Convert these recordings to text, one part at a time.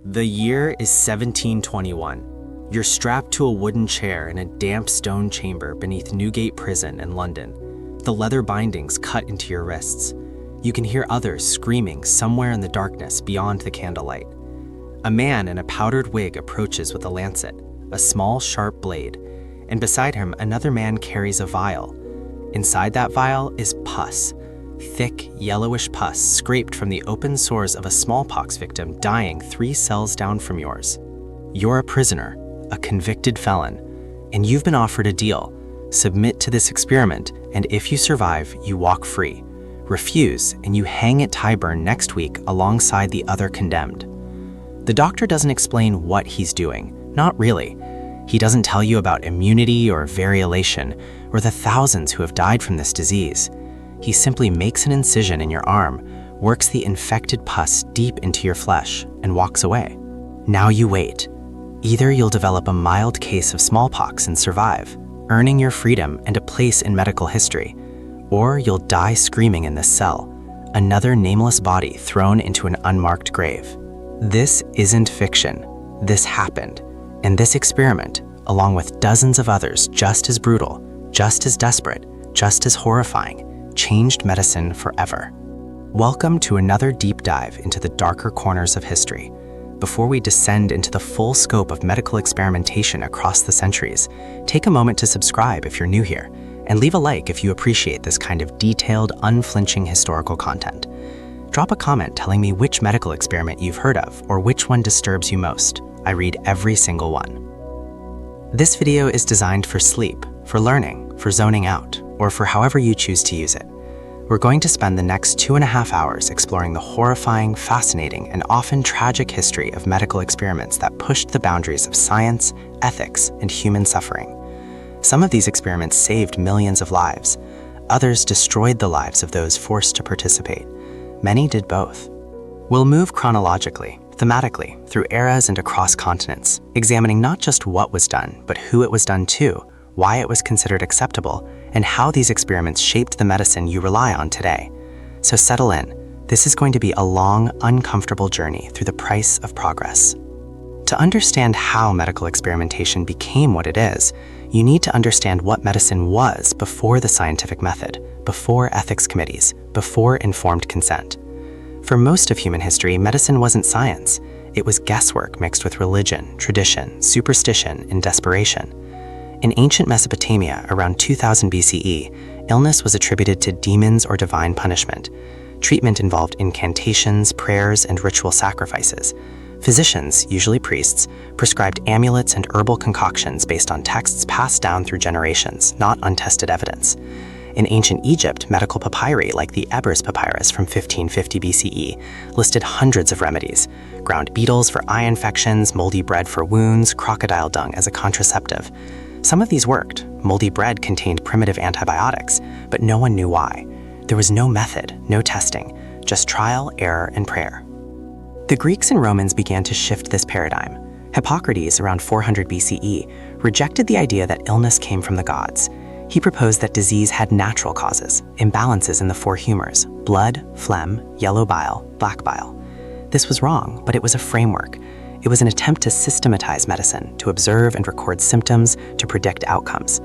The year is 1721. You're strapped to a wooden chair in a damp stone chamber beneath Newgate Prison in London. The leather bindings cut into your wrists. You can hear others screaming somewhere in the darkness beyond the candlelight. A man in a powdered wig approaches with a lancet, a small sharp blade, and beside him another man carries a vial. Inside that vial is pus. Thick, yellowish pus scraped from the open sores of a smallpox victim dying 3 cells down from yours. You're a prisoner, a convicted felon, and you've been offered a deal. Submit to this experiment, and if you survive, you walk free. Refuse, and you hang at Tyburn next week alongside the other condemned. The doctor doesn't explain what he's doing, not really. He doesn't tell you about immunity or variolation, or the thousands who have died from this disease. He simply makes an incision in your arm, works the infected pus deep into your flesh, and walks away. Now you wait. Either you'll develop a mild case of smallpox and survive, earning your freedom and a place in medical history, or you'll die screaming in this cell, another nameless body thrown into an unmarked grave. This isn't fiction. This happened. And this experiment, along with dozens of others just as brutal, just as desperate, just as horrifying, changed medicine forever. Welcome to another deep dive into the darker corners of history. Before we descend into the full scope of medical experimentation across the centuries, take a moment to subscribe if you're new here, and leave a like if you appreciate this kind of detailed, unflinching historical content. Drop a comment telling me which medical experiment you've heard of or which one disturbs you most. I read every single one. This video is designed for sleep, for learning, for zoning out, or for however you choose to use it. We're going to spend the next 2.5 hours exploring the horrifying, fascinating, and often tragic history of medical experiments that pushed the boundaries of science, ethics, and human suffering. Some of these experiments saved millions of lives. Others destroyed the lives of those forced to participate. Many did both. We'll move chronologically, thematically, through eras and across continents, examining not just what was done, but who it was done to, why it was considered acceptable, and how these experiments shaped the medicine you rely on today. So settle in. This is going to be a long, uncomfortable journey through the price of progress. To understand how medical experimentation became what it is, you need to understand what medicine was before the scientific method, before ethics committees, before informed consent. For most of human history, medicine wasn't science. It was guesswork mixed with religion, tradition, superstition, and desperation. In ancient Mesopotamia, around 2000 BCE, illness was attributed to demons or divine punishment. Treatment involved incantations, prayers, and ritual sacrifices. Physicians, usually priests, prescribed amulets and herbal concoctions based on texts passed down through generations, not untested evidence. In ancient Egypt, medical papyri like the Ebers Papyrus from 1550 BCE listed hundreds of remedies: ground beetles for eye infections, moldy bread for wounds, crocodile dung as a contraceptive. Some of these worked. Moldy bread contained primitive antibiotics, but no one knew why. There was no method, no testing, just trial, error, and prayer. The Greeks and Romans began to shift this paradigm. Hippocrates, around 400 BCE, rejected the idea that illness came from the gods. He proposed that disease had natural causes, imbalances in the 4 humors: blood, phlegm, yellow bile, black bile. This was wrong, but it was a framework. It was an attempt to systematize medicine, to observe and record symptoms, to predict outcomes.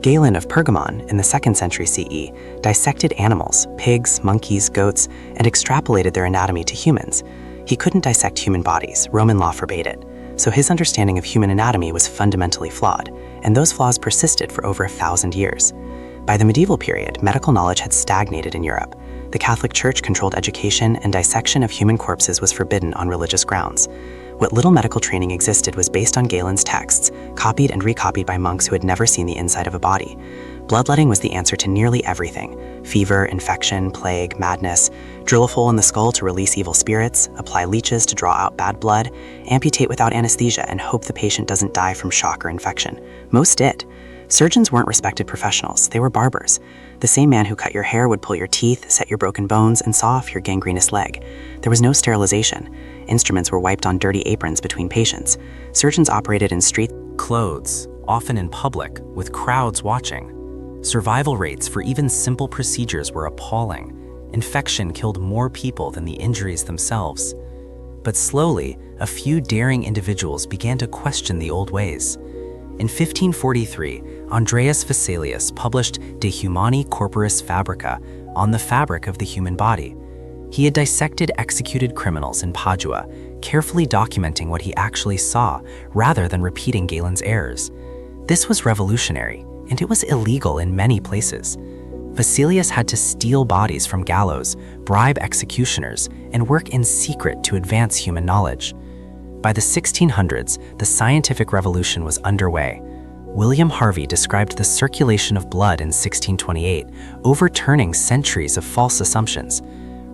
Galen of Pergamon, in the 2nd century CE, dissected animals, pigs, monkeys, goats, and extrapolated their anatomy to humans. He couldn't dissect human bodies, Roman law forbade it, so his understanding of human anatomy was fundamentally flawed, and those flaws persisted for over 1,000 years. By the medieval period, medical knowledge had stagnated in Europe. The Catholic Church controlled education, and dissection of human corpses was forbidden on religious grounds. What little medical training existed was based on Galen's texts, copied and recopied by monks who had never seen the inside of a body. Bloodletting was the answer to nearly everything: fever, infection, plague, madness. Drill a hole in the skull to release evil spirits, apply leeches to draw out bad blood, amputate without anesthesia and hope the patient doesn't die from shock or infection. Most did. Surgeons weren't respected professionals, they were barbers. The same man who cut your hair would pull your teeth, set your broken bones, and saw off your gangrenous leg. There was no sterilization. Instruments were wiped on dirty aprons between patients. Surgeons operated in street clothes, often in public, with crowds watching. Survival rates for even simple procedures were appalling. Infection killed more people than the injuries themselves. But slowly, a few daring individuals began to question the old ways. In 1543, Andreas Vesalius published De Humani Corporis Fabrica, on the fabric of the human body. He had dissected executed criminals in Padua, carefully documenting what he actually saw rather than repeating Galen's errors. This was revolutionary, and it was illegal in many places. Vesalius had to steal bodies from gallows, bribe executioners, and work in secret to advance human knowledge. By the 1600s, the scientific revolution was underway. William Harvey described the circulation of blood in 1628, overturning centuries of false assumptions.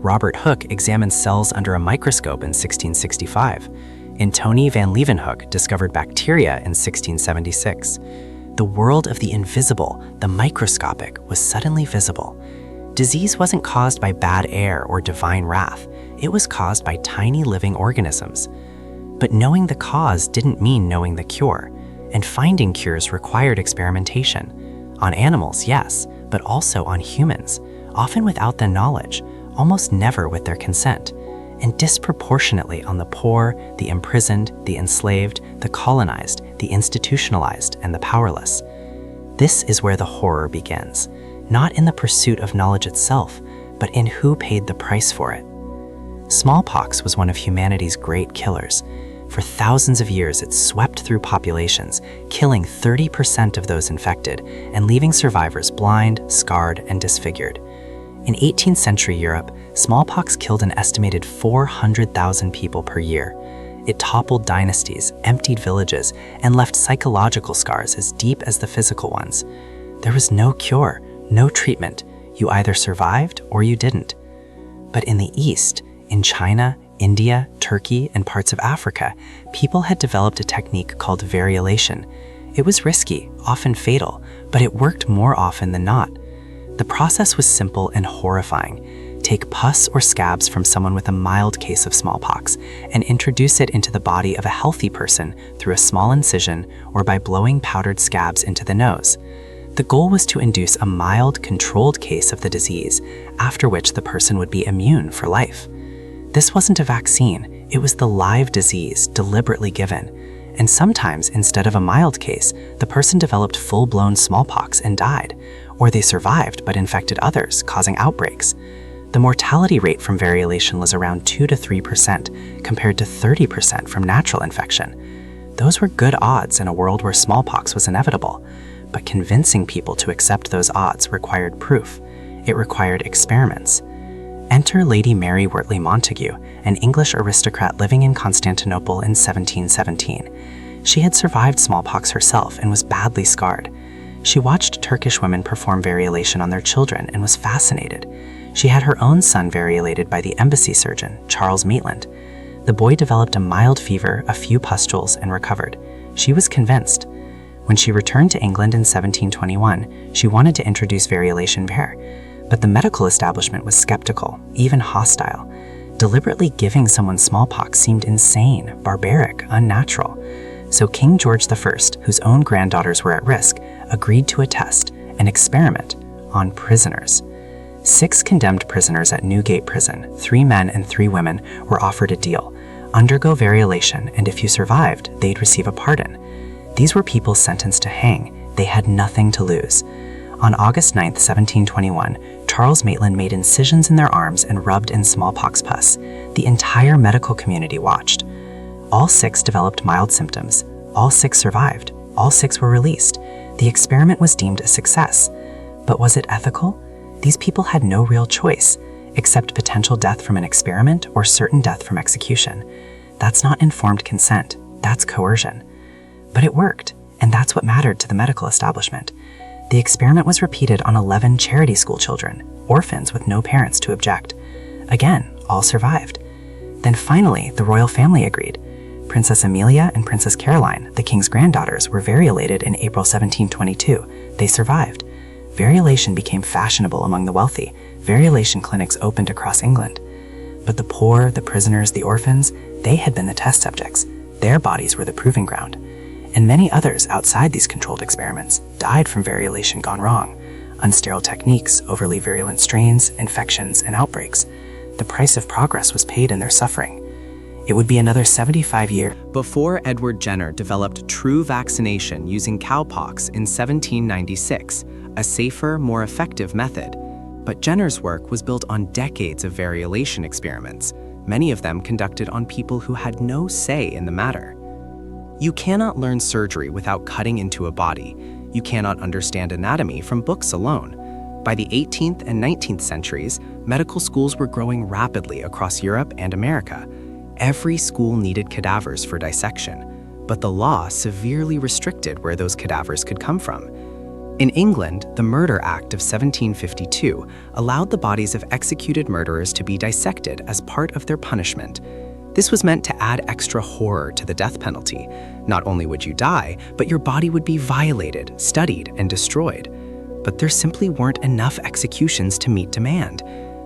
Robert Hooke examined cells under a microscope in 1665. And Tony van Leeuwenhoek discovered bacteria in 1676. The world of the invisible, the microscopic, was suddenly visible. Disease wasn't caused by bad air or divine wrath. It was caused by tiny living organisms. But knowing the cause didn't mean knowing the cure, and finding cures required experimentation. On animals, yes, but also on humans, often without their knowledge, almost never with their consent, and disproportionately on the poor, the imprisoned, the enslaved, the colonized, the institutionalized, and the powerless. This is where the horror begins, not in the pursuit of knowledge itself, but in who paid the price for it. Smallpox was one of humanity's great killers. For thousands of years, it swept through populations, killing 30% of those infected and leaving survivors blind, scarred, and disfigured. In 18th century Europe, smallpox killed an estimated 400,000 people per year. It toppled dynasties, emptied villages, and left psychological scars as deep as the physical ones. There was no cure, no treatment. You either survived or you didn't. But in the East, in China, India, Turkey, and parts of Africa, people had developed a technique called variolation. It was risky, often fatal, but it worked more often than not. The process was simple and horrifying. Take pus or scabs from someone with a mild case of smallpox and introduce it into the body of a healthy person through a small incision or by blowing powdered scabs into the nose. The goal was to induce a mild, controlled case of the disease, after which the person would be immune for life. This wasn't a vaccine, it was the live disease deliberately given. And sometimes, instead of a mild case, the person developed full-blown smallpox and died, or they survived but infected others, causing outbreaks. The mortality rate from variolation was around 2 to 3%, compared to 30% from natural infection. Those were good odds in a world where smallpox was inevitable, but convincing people to accept those odds required proof. It required experiments. Enter Lady Mary Wortley Montagu, an English aristocrat living in Constantinople in 1717. She had survived smallpox herself and was badly scarred. She watched Turkish women perform variolation on their children and was fascinated. She had her own son variolated by the embassy surgeon, Charles Maitland. The boy developed a mild fever, a few pustules, and recovered. She was convinced. When she returned to England in 1721, she wanted to introduce variolation there, but the medical establishment was skeptical, even hostile. Deliberately giving someone smallpox seemed insane, barbaric, unnatural. So King George I, whose own granddaughters were at risk, agreed to a test, an experiment, on prisoners. 6 condemned prisoners at Newgate Prison, 3 men and 3 women, were offered a deal. Undergo variolation, and if you survived, they'd receive a pardon. These were people sentenced to hang. They had nothing to lose. On August 9, 1721, Charles Maitland made incisions in their arms and rubbed in smallpox pus. The entire medical community watched. All 6 developed mild symptoms. All 6 survived. All 6 were released. The experiment was deemed a success. But was it ethical? These people had no real choice, except potential death from an experiment or certain death from execution. That's not informed consent. That's coercion. But it worked, and that's what mattered to the medical establishment. The experiment was repeated on 11 charity school children, orphans with no parents to object. Again, all survived. Then finally, the royal family agreed. Princess Amelia and Princess Caroline, the king's granddaughters, were variolated in April 1722. They survived. Variolation became fashionable among the wealthy. Variolation clinics opened across England. But the poor, the prisoners, the orphans, they had been the test subjects. Their bodies were the proving ground. And many others outside these controlled experiments died from variolation gone wrong. Unsterile techniques, overly virulent strains, infections, and outbreaks. The price of progress was paid in their suffering. It would be another 75 years before Edward Jenner developed true vaccination using cowpox in 1796, a safer, more effective method. But Jenner's work was built on decades of variolation experiments, many of them conducted on people who had no say in the matter. You cannot learn surgery without cutting into a body. You cannot understand anatomy from books alone. By the 18th and 19th centuries, medical schools were growing rapidly across Europe and America. Every school needed cadavers for dissection, but the law severely restricted where those cadavers could come from. In England, the Murder Act of 1752 allowed the bodies of executed murderers to be dissected as part of their punishment. This was meant to add extra horror to the death penalty. Not only would you die, but your body would be violated, studied, and destroyed. But there simply weren't enough executions to meet demand.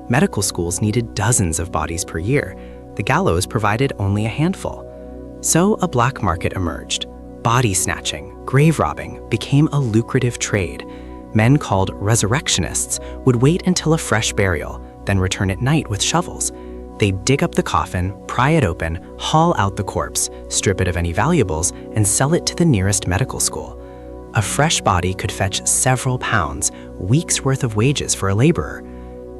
Medical schools needed dozens of bodies per year. The gallows provided only a handful. So a black market emerged. Body snatching, grave robbing became a lucrative trade. Men called resurrectionists would wait until a fresh burial, then return at night with shovels. They'd dig up the coffin, pry it open, haul out the corpse, strip it of any valuables, and sell it to the nearest medical school. A fresh body could fetch several pounds, weeks' worth of wages for a laborer.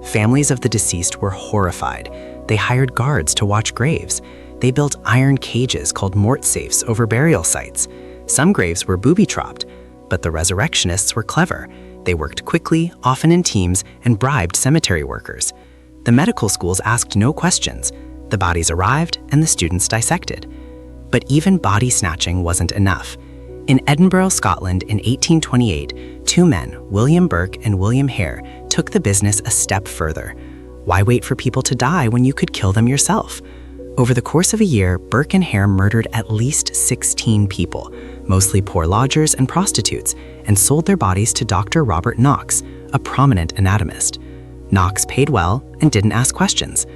Families of the deceased were horrified. They hired guards to watch graves. They built iron cages called mort safes over burial sites. Some graves were booby-trapped, but the resurrectionists were clever. They worked quickly, often in teams, and bribed cemetery workers. The medical schools asked no questions. The bodies arrived, and the students dissected. But even body snatching wasn't enough. In Edinburgh, Scotland, in 1828, two men, William Burke and William Hare, took the business a step further. Why wait for people to die when you could kill them yourself? Over the course of a year, Burke and Hare murdered at least 16 people, mostly poor lodgers and prostitutes, and sold their bodies to Dr. Robert Knox, a prominent anatomist. Knox paid well and didn't ask questions.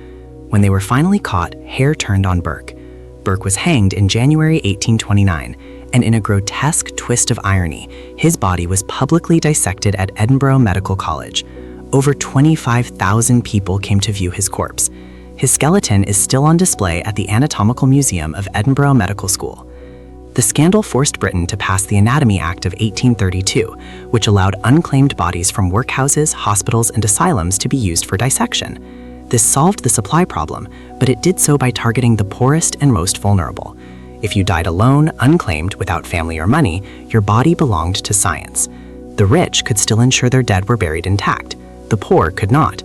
When they were finally caught, Hare turned on Burke. Burke was hanged in January 1829, and in a grotesque twist of irony, his body was publicly dissected at Edinburgh Medical College. Over 25,000 people came to view his corpse. His skeleton is still on display at the Anatomical Museum of Edinburgh Medical School. The scandal forced Britain to pass the Anatomy Act of 1832, which allowed unclaimed bodies from workhouses, hospitals, and asylums to be used for dissection. This solved the supply problem, but it did so by targeting the poorest and most vulnerable. If you died alone, unclaimed, without family or money, your body belonged to science. The rich could still ensure their dead were buried intact. The poor could not.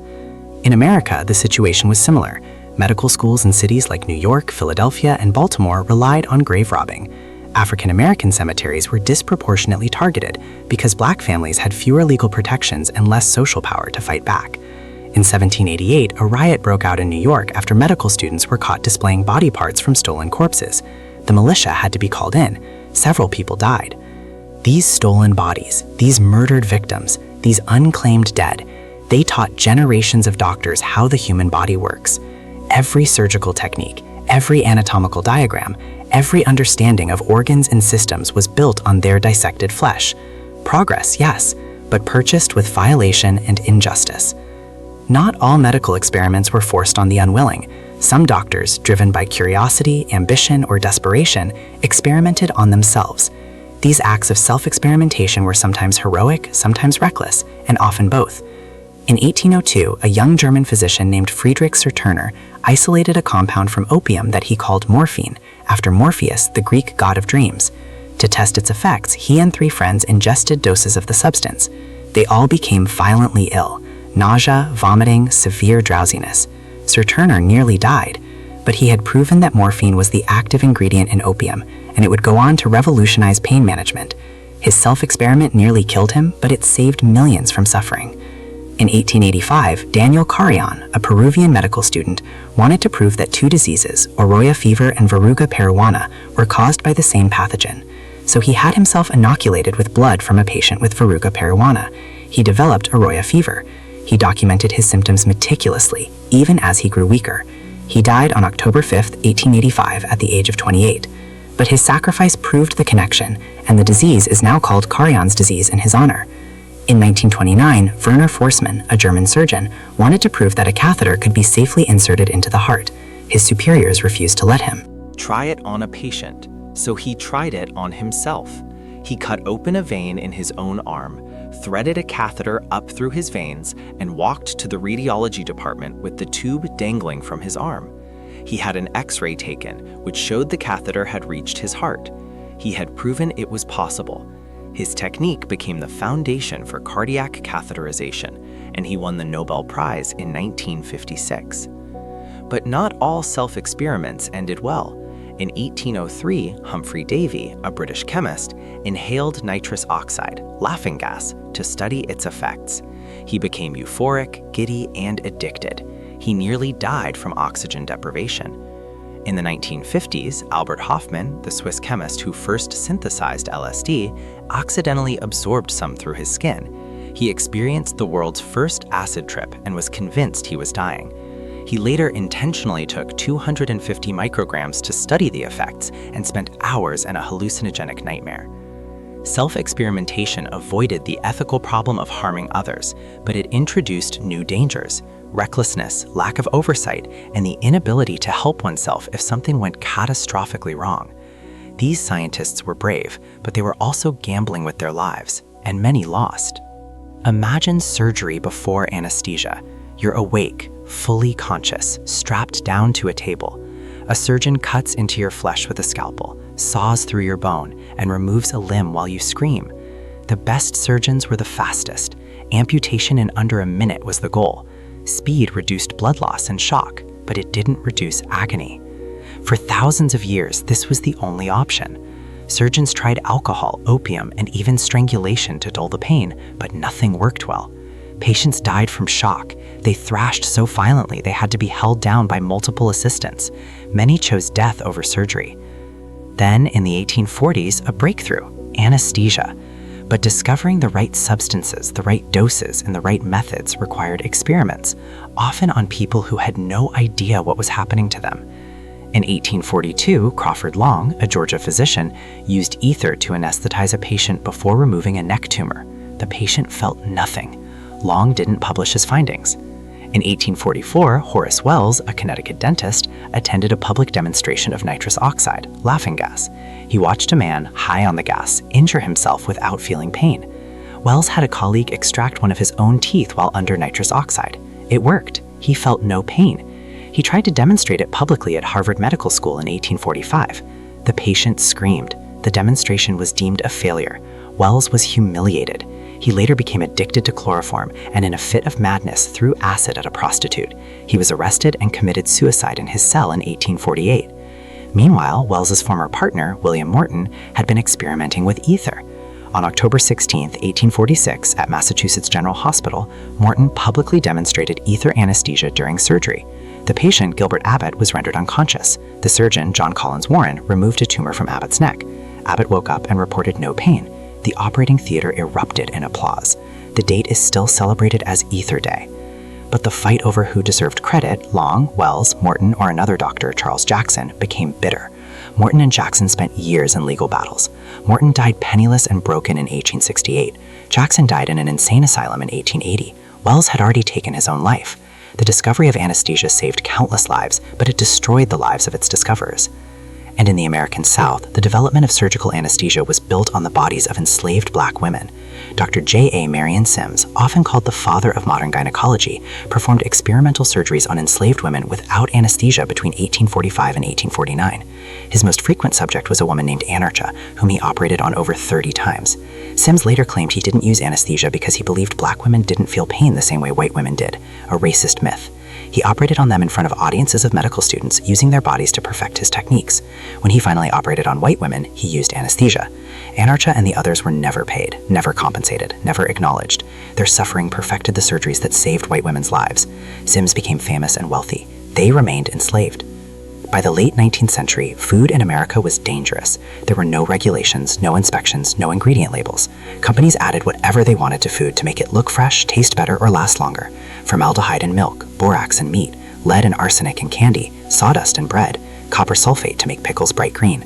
In America, the situation was similar. Medical schools in cities like New York, Philadelphia, and Baltimore relied on grave robbing. African American cemeteries were disproportionately targeted because black families had fewer legal protections and less social power to fight back. In 1788, a riot broke out in New York after medical students were caught displaying body parts from stolen corpses. The militia had to be called in. Several people died. These stolen bodies, these murdered victims, these unclaimed dead, they taught generations of doctors how the human body works. Every surgical technique, every anatomical diagram, every understanding of organs and systems was built on their dissected flesh. Progress, yes, but purchased with violation and injustice. Not all medical experiments were forced on the unwilling. Some doctors, driven by curiosity, ambition, or desperation, experimented on themselves. These acts of self-experimentation were sometimes heroic, sometimes reckless, and often both. In 1802, a young German physician named Friedrich Serturner isolated a compound from opium that he called morphine, after Morpheus, the Greek god of dreams. To test its effects, he and 3 friends ingested doses of the substance. They all became violently ill: nausea, vomiting, severe drowsiness. Serturner nearly died, but he had proven that morphine was the active ingredient in opium, and it would go on to revolutionize pain management. His self-experiment nearly killed him, but it saved millions from suffering. In 1885, Daniel Carrion, a Peruvian medical student, wanted to prove that 2 diseases, Oroya fever and Verruga peruana, were caused by the same pathogen. So he had himself inoculated with blood from a patient with Verruga peruana. He developed Oroya fever. He documented his symptoms meticulously, even as he grew weaker. He died on October 5, 1885, at the age of 28. But his sacrifice proved the connection, and the disease is now called Carrion's disease in his honor. In 1929, Werner Forsman, a German surgeon, wanted to prove that a catheter could be safely inserted into the heart. His superiors refused to let him. Try it on a patient. So he tried it on himself. He cut open a vein in his own arm, threaded a catheter up through his veins, and walked to the radiology department with the tube dangling from his arm. He had an X-ray taken, which showed the catheter had reached his heart. He had proven it was possible. His technique became the foundation for cardiac catheterization, and he won the Nobel Prize in 1956. But not all self-experiments ended well. In 1803, Humphrey Davy, a British chemist, inhaled nitrous oxide, laughing gas, to study its effects. He became euphoric, giddy, and addicted. He nearly died from oxygen deprivation. In the 1950s, Albert Hofmann, the Swiss chemist who first synthesized LSD, accidentally absorbed some through his skin. He experienced the world's first acid trip and was convinced he was dying. He later intentionally took 250 micrograms to study the effects and spent hours in a hallucinogenic nightmare. Self-experimentation avoided the ethical problem of harming others, but it introduced new dangers: recklessness, lack of oversight, and the inability to help oneself if something went catastrophically wrong. These scientists were brave, but they were also gambling with their lives, and many lost. Imagine surgery before anesthesia. You're awake, fully conscious, strapped down to a table. A surgeon cuts into your flesh with a scalpel, saws through your bone, and removes a limb while you scream. The best surgeons were the fastest. Amputation in under a minute was the goal. Speed reduced blood loss and shock, but it didn't reduce agony. For thousands of years, this was the only option. Surgeons tried alcohol, opium, and even strangulation to dull the pain, but nothing worked well. Patients died from shock. They thrashed so violently they had to be held down by multiple assistants. Many chose death over surgery. Then, in the 1840s, a breakthrough: anesthesia. But discovering the right substances, the right doses, and the right methods required experiments, often on people who had no idea what was happening to them. In 1842, Crawford Long, a Georgia physician, used ether to anesthetize a patient before removing a neck tumor. The patient felt nothing. Long didn't publish his findings. In 1844, Horace Wells, a Connecticut dentist, attended a public demonstration of nitrous oxide, laughing gas. He watched a man, high on the gas, injure himself without feeling pain. Wells had a colleague extract one of his own teeth while under nitrous oxide. It worked. He felt no pain. He tried to demonstrate it publicly at Harvard Medical School in 1845. The patient screamed. The demonstration was deemed a failure. Wells was humiliated. He later became addicted to chloroform and in a fit of madness threw acid at a prostitute. He was arrested and committed suicide in his cell in 1848. Meanwhile, Wells's former partner, William Morton, had been experimenting with ether. On October 16, 1846, at Massachusetts General Hospital, Morton publicly demonstrated ether anesthesia during surgery. The patient, Gilbert Abbott, was rendered unconscious. The surgeon, John Collins Warren, removed a tumor from Abbott's neck. Abbott woke up and reported no pain. The operating theater erupted in applause. The date is still celebrated as Ether Day. But the fight over who deserved credit, Long, Wells, Morton, or another doctor, Charles Jackson, became bitter. Morton and Jackson spent years in legal battles. Morton died penniless and broken in 1868. Jackson died in an insane asylum in 1880. Wells had already taken his own life. The discovery of anesthesia saved countless lives, but it destroyed the lives of its discoverers. And in the American South, the development of surgical anesthesia was built on the bodies of enslaved Black women. Dr. J.A. Marion Sims, often called the father of modern gynecology, performed experimental surgeries on enslaved women without anesthesia between 1845 and 1849. His most frequent subject was a woman named Anarcha, whom he operated on over 30 times. Sims later claimed he didn't use anesthesia because he believed Black women didn't feel pain the same way white women did, a racist myth. He operated on them in front of audiences of medical students, using their bodies to perfect his techniques. When he finally operated on white women, he used anesthesia. Anarcha and the others were never paid, never compensated, never acknowledged. Their suffering perfected the surgeries that saved white women's lives. Sims became famous and wealthy. They remained enslaved. By the late 19th century, food in America was dangerous. There were no regulations, no inspections, no ingredient labels. Companies added whatever they wanted to food to make it look fresh, taste better, or last longer. Formaldehyde in milk, borax in meat, lead and arsenic in candy, sawdust in bread, copper sulfate to make pickles bright green.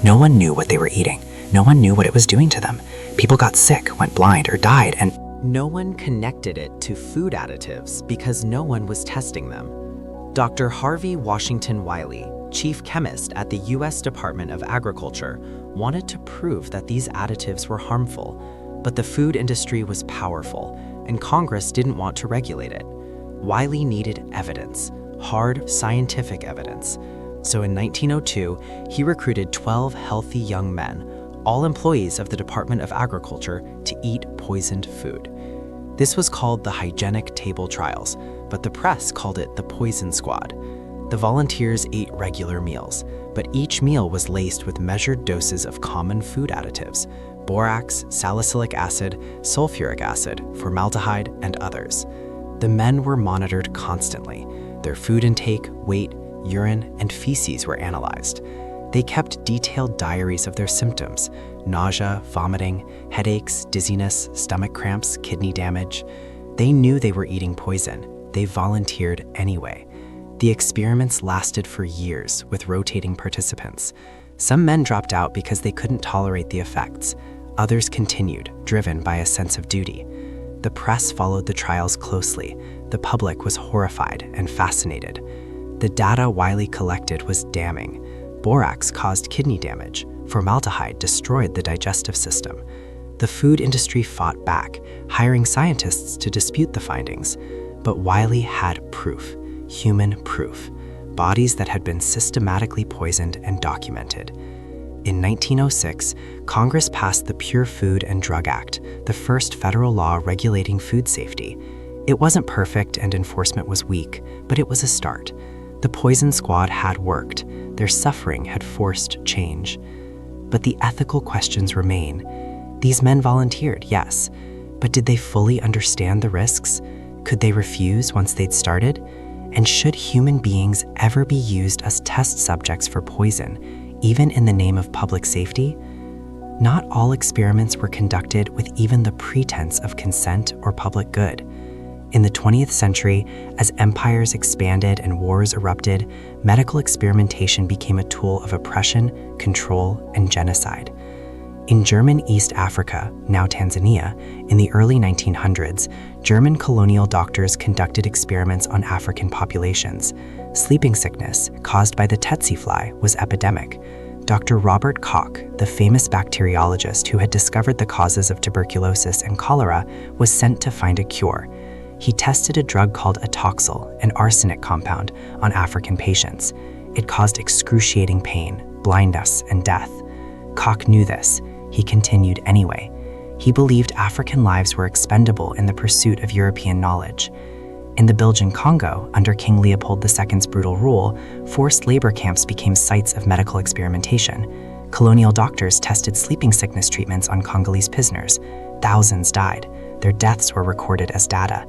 No one knew what they were eating. No one knew what it was doing to them. People got sick, went blind, or died, and no one connected it to food additives because no one was testing them. Dr. Harvey Washington Wiley, chief chemist at the U.S. Department of Agriculture, wanted to prove that these additives were harmful, but the food industry was powerful, and Congress didn't want to regulate it. Wiley needed evidence, hard scientific evidence. So in 1902, he recruited 12 healthy young men, all employees of the Department of Agriculture, to eat poisoned food. This was called the Hygienic Table Trials, but the press called it the Poison Squad. The volunteers ate regular meals, but each meal was laced with measured doses of common food additives: borax, salicylic acid, sulfuric acid, formaldehyde, and others. The men were monitored constantly. Their food intake, weight, urine, and feces were analyzed. They kept detailed diaries of their symptoms: nausea, vomiting, headaches, dizziness, stomach cramps, kidney damage. They knew they were eating poison. They volunteered anyway. The experiments lasted for years with rotating participants. Some men dropped out because they couldn't tolerate the effects. Others continued, driven by a sense of duty. The press followed the trials closely. The public was horrified and fascinated. The data Wiley collected was damning. Borax caused kidney damage. Formaldehyde destroyed the digestive system. The food industry fought back, hiring scientists to dispute the findings. But Wiley had proof, human proof, bodies that had been systematically poisoned and documented. In 1906, Congress passed the Pure Food and Drug Act, the first federal law regulating food safety. It wasn't perfect and enforcement was weak, but it was a start. The Poison Squad had worked. Their suffering had forced change. But the ethical questions remain. These men volunteered, yes, but did they fully understand the risks? Could they refuse once they'd started? And should human beings ever be used as test subjects for poison, even in the name of public safety? Not all experiments were conducted with even the pretense of consent or public good. In the 20th century, as empires expanded and wars erupted, medical experimentation became a tool of oppression, control, and genocide. In German East Africa, now Tanzania, in the early 1900s, German colonial doctors conducted experiments on African populations. Sleeping sickness, caused by the tsetse fly, was epidemic. Dr. Robert Koch, the famous bacteriologist who had discovered the causes of tuberculosis and cholera, was sent to find a cure. He tested a drug called atoxyl, an arsenic compound, on African patients. It caused excruciating pain, blindness, and death. Koch knew this. He continued anyway. He believed African lives were expendable in the pursuit of European knowledge. In the Belgian Congo, under King Leopold II's brutal rule, forced labor camps became sites of medical experimentation. Colonial doctors tested sleeping sickness treatments on Congolese prisoners. Thousands died. Their deaths were recorded as data.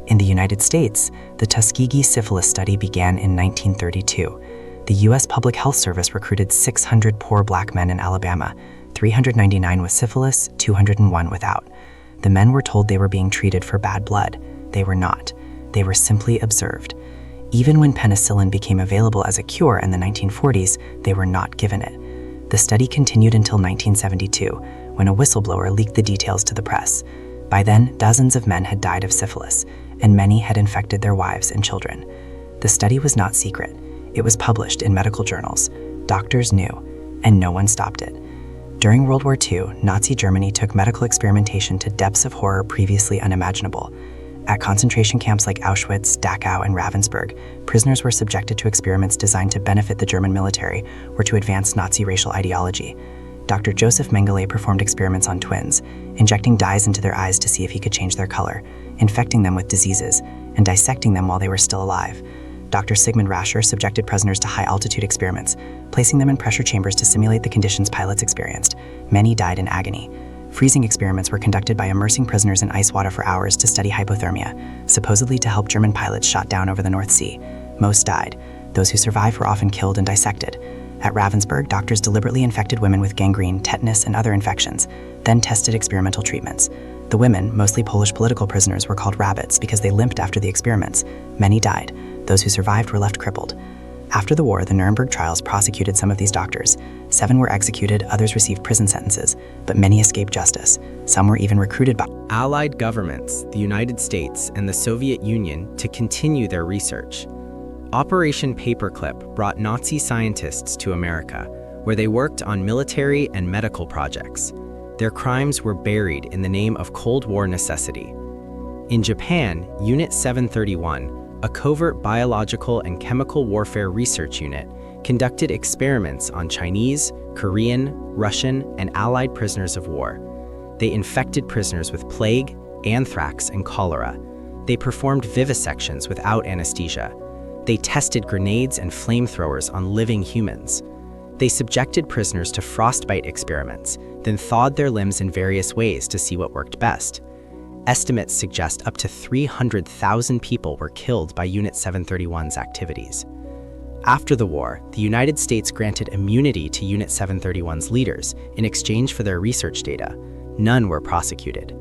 In the United States, the Tuskegee syphilis study began in 1932. The U.S. Public Health Service recruited 600 poor black men in Alabama, 399 with syphilis, 201 without. The men were told they were being treated for bad blood. They were not. They were simply observed. Even when penicillin became available as a cure in the 1940s, they were not given it. The study continued until 1972, when a whistleblower leaked the details to the press. By then, dozens of men had died of syphilis, and many had infected their wives and children. The study was not secret. It was published in medical journals. Doctors knew, and no one stopped it. During World War II, Nazi Germany took medical experimentation to depths of horror previously unimaginable. At concentration camps like Auschwitz, Dachau, and Ravensbrück, prisoners were subjected to experiments designed to benefit the German military or to advance Nazi racial ideology. Dr. Joseph Mengele performed experiments on twins, injecting dyes into their eyes to see if he could change their color, infecting them with diseases, and dissecting them while they were still alive. Dr. Sigmund Rascher subjected prisoners to high-altitude experiments, placing them in pressure chambers to simulate the conditions pilots experienced. Many died in agony. Freezing experiments were conducted by immersing prisoners in ice water for hours to study hypothermia, supposedly to help German pilots shot down over the North Sea. Most died. Those who survived were often killed and dissected. At Ravensbrück, doctors deliberately infected women with gangrene, tetanus, and other infections, then tested experimental treatments. The women, mostly Polish political prisoners, were called rabbits because they limped after the experiments. Many died. Those who survived were left crippled. After the war, the Nuremberg trials prosecuted some of these doctors. 7 were executed, others received prison sentences, but many escaped justice. Some were even recruited by Allied governments, the United States, and the Soviet Union to continue their research. Operation Paperclip brought Nazi scientists to America, where they worked on military and medical projects. Their crimes were buried in the name of Cold War necessity. In Japan, Unit 731, a covert biological and chemical warfare research unit, conducted experiments on Chinese, Korean, Russian, and Allied prisoners of war. They infected prisoners with plague, anthrax, and cholera. They performed vivisections without anesthesia. They tested grenades and flamethrowers on living humans. They subjected prisoners to frostbite experiments, then thawed their limbs in various ways to see what worked best. Estimates suggest up to 300,000 people were killed by Unit 731's activities. After the war, the United States granted immunity to Unit 731's leaders in exchange for their research data. None were prosecuted.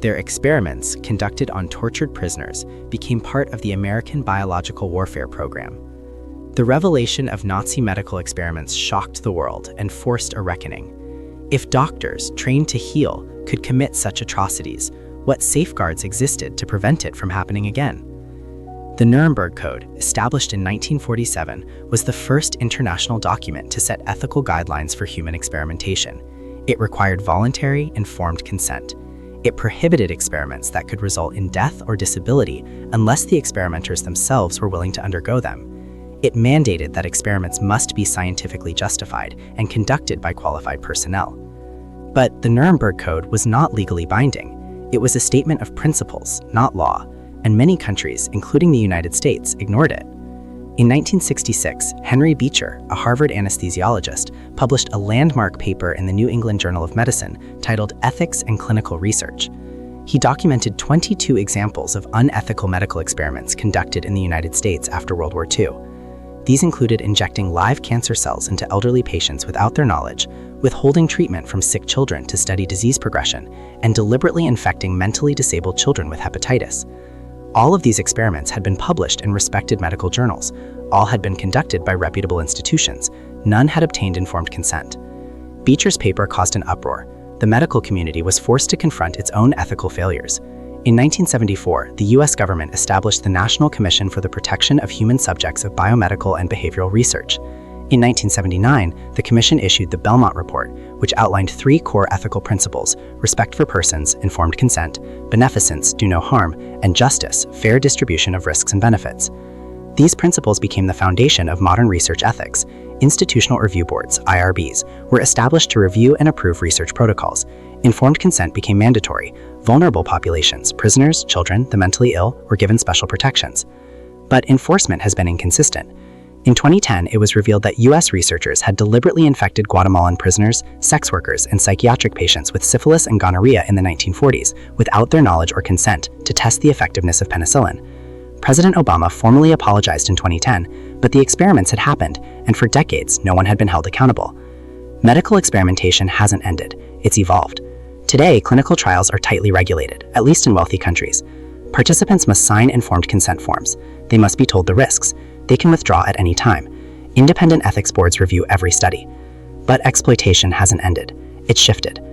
Their experiments, conducted on tortured prisoners, became part of the American Biological Warfare Program. The revelation of Nazi medical experiments shocked the world and forced a reckoning. If doctors, trained to heal, could commit such atrocities, what safeguards existed to prevent it from happening again? The Nuremberg Code, established in 1947, was the first international document to set ethical guidelines for human experimentation. It required voluntary, informed consent. It prohibited experiments that could result in death or disability unless the experimenters themselves were willing to undergo them. It mandated that experiments must be scientifically justified and conducted by qualified personnel. But the Nuremberg Code was not legally binding. It was a statement of principles, not law, and many countries, including the United States, ignored it. In 1966, Henry Beecher, a Harvard anesthesiologist, published a landmark paper in the New England Journal of Medicine titled Ethics and Clinical Research. He documented 22 examples of unethical medical experiments conducted in the United States after World War II. These included injecting live cancer cells into elderly patients without their knowledge, withholding treatment from sick children to study disease progression, and deliberately infecting mentally disabled children with hepatitis. All of these experiments had been published in respected medical journals. All had been conducted by reputable institutions. None had obtained informed consent. Beecher's paper caused an uproar. The medical community was forced to confront its own ethical failures. In 1974, the US government established the National Commission for the Protection of Human Subjects of Biomedical and Behavioral Research. In 1979, the Commission issued the Belmont Report, which outlined 3 core ethical principles: respect for persons, informed consent, beneficence, do no harm, and justice, fair distribution of risks and benefits. These principles became the foundation of modern research ethics. Institutional review boards, IRBs, were established to review and approve research protocols. Informed consent became mandatory. Vulnerable populations, prisoners, children, the mentally ill, were given special protections. But enforcement has been inconsistent. In 2010, it was revealed that US researchers had deliberately infected Guatemalan prisoners, sex workers, and psychiatric patients with syphilis and gonorrhea in the 1940s without their knowledge or consent to test the effectiveness of penicillin. President Obama formally apologized in 2010, but the experiments had happened, and for decades, no one had been held accountable. Medical experimentation hasn't ended, it's evolved. Today, clinical trials are tightly regulated, at least in wealthy countries. Participants must sign informed consent forms. They must be told the risks. They can withdraw at any time. Independent ethics boards review every study. But exploitation hasn't ended. It's shifted.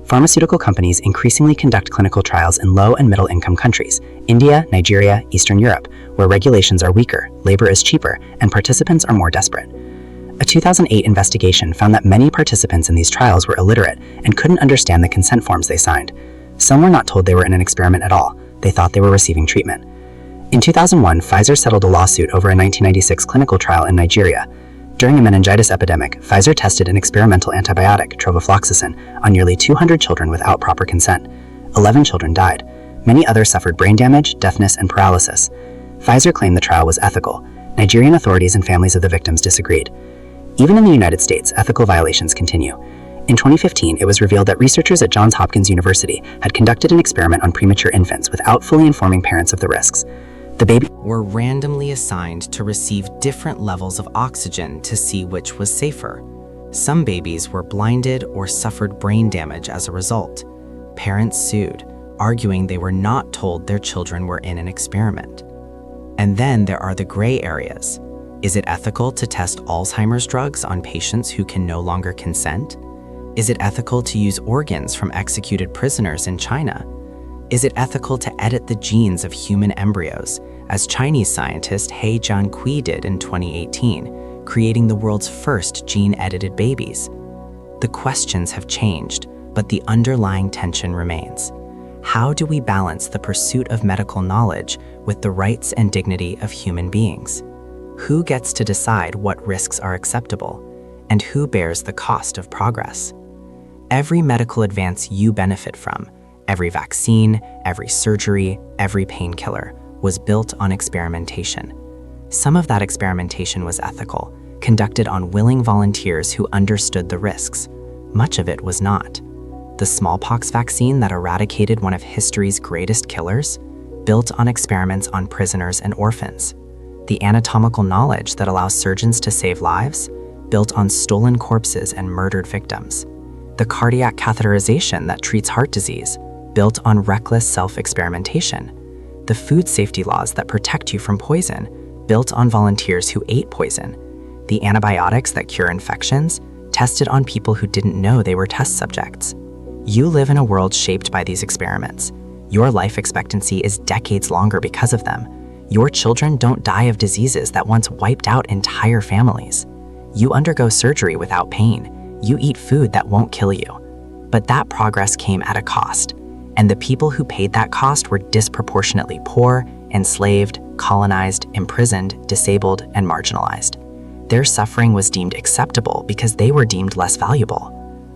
Pharmaceutical companies increasingly conduct clinical trials in low and middle income countries, India, Nigeria, Eastern Europe, where regulations are weaker, labor is cheaper, and participants are more desperate. A 2008 investigation found that many participants in these trials were illiterate and couldn't understand the consent forms they signed. Some were not told they were in an experiment at all. They thought they were receiving treatment. In 2001, Pfizer settled a lawsuit over a 1996 clinical trial in Nigeria. During a meningitis epidemic, Pfizer tested an experimental antibiotic, trovafloxacin, on nearly 200 children without proper consent. 11 children died. Many others suffered brain damage, deafness, and paralysis. Pfizer claimed the trial was ethical. Nigerian authorities and families of the victims disagreed. Even in the United States, ethical violations continue. In 2015, it was revealed that researchers at Johns Hopkins University had conducted an experiment on premature infants without fully informing parents of the risks. The baby were randomly assigned to receive different levels of oxygen to see which was safer. Some babies were blinded or suffered brain damage as a result. Parents sued, arguing they were not told their children were in an experiment. And then there are the gray areas. Is it ethical to test Alzheimer's drugs on patients who can no longer consent? Is it ethical to use organs from executed prisoners in China? Is it ethical to edit the genes of human embryos, as Chinese scientist He Jiankui did in 2018, creating the world's first gene-edited babies? The questions have changed, but the underlying tension remains. How do we balance the pursuit of medical knowledge with the rights and dignity of human beings? Who gets to decide what risks are acceptable, and who bears the cost of progress? Every medical advance you benefit from, every vaccine, every surgery, every painkiller, was built on experimentation. Some of that experimentation was ethical, conducted on willing volunteers who understood the risks. Much of it was not. The smallpox vaccine that eradicated one of history's greatest killers, built on experiments on prisoners and orphans. The anatomical knowledge that allows surgeons to save lives, built on stolen corpses and murdered victims. The cardiac catheterization that treats heart disease, built on reckless self-experimentation. The food safety laws that protect you from poison, built on volunteers who ate poison. The antibiotics that cure infections, tested on people who didn't know they were test subjects. You live in a world shaped by these experiments. Your life expectancy is decades longer because of them. Your children don't die of diseases that once wiped out entire families. You undergo surgery without pain. You eat food that won't kill you. But that progress came at a cost, and the people who paid that cost were disproportionately poor, enslaved, colonized, imprisoned, disabled, and marginalized. Their suffering was deemed acceptable because they were deemed less valuable.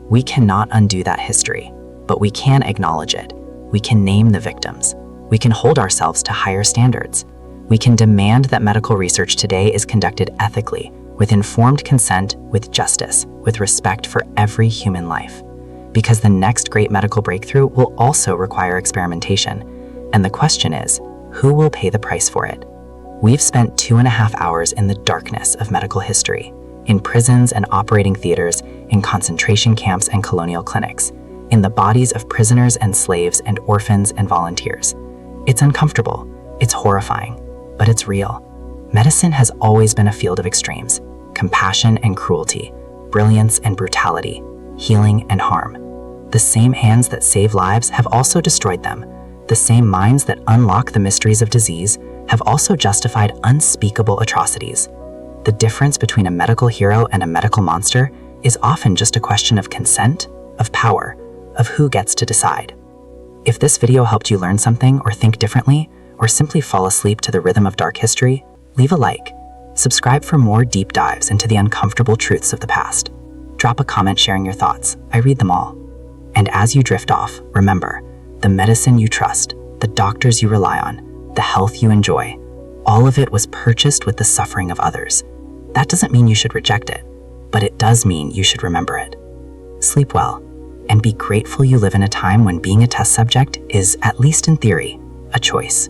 We cannot undo that history, but we can acknowledge it. We can name the victims. We can hold ourselves to higher standards. We can demand that medical research today is conducted ethically, with informed consent, with justice, with respect for every human life. Because the next great medical breakthrough will also require experimentation. And the question is, who will pay the price for it? We've spent 2.5 hours in the darkness of medical history, in prisons and operating theaters, in concentration camps and colonial clinics, in the bodies of prisoners and slaves and orphans and volunteers. It's uncomfortable, it's horrifying, but it's real. Medicine has always been a field of extremes: compassion and cruelty, brilliance and brutality, healing and harm. The same hands that save lives have also destroyed them. The same minds that unlock the mysteries of disease have also justified unspeakable atrocities. The difference between a medical hero and a medical monster is often just a question of consent, of power, of who gets to decide. If this video helped you learn something or think differently, or simply fall asleep to the rhythm of dark history, leave a like. Subscribe for more deep dives into the uncomfortable truths of the past. Drop a comment sharing your thoughts. I read them all. And as you drift off, remember, the medicine you trust, the doctors you rely on, the health you enjoy, all of it was purchased with the suffering of others. That doesn't mean you should reject it, but it does mean you should remember it. Sleep well, and be grateful you live in a time when being a test subject is, at least in theory, a choice.